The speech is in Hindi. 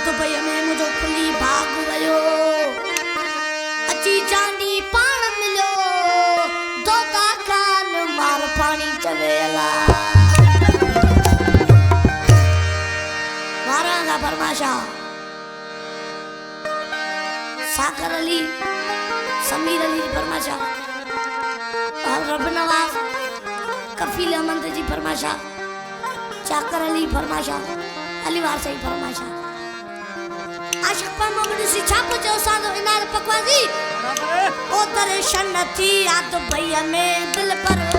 दुबई में मुझो खुली भाग वयो अची चांदी पान मिलो दोता खान मार पानी चवेला वारांगा फरमाशा साकर अली समीर अली जी फरमाशा और रब नवाज कफील अहमद जी फरमाशा चाकर अली फरमाशा अली वारसाई फरमाशा आशिक पर मोहम्मद सी छाप जो सादो इनार पकवाजी ओ तरे शन थी याद भैया में दिल पर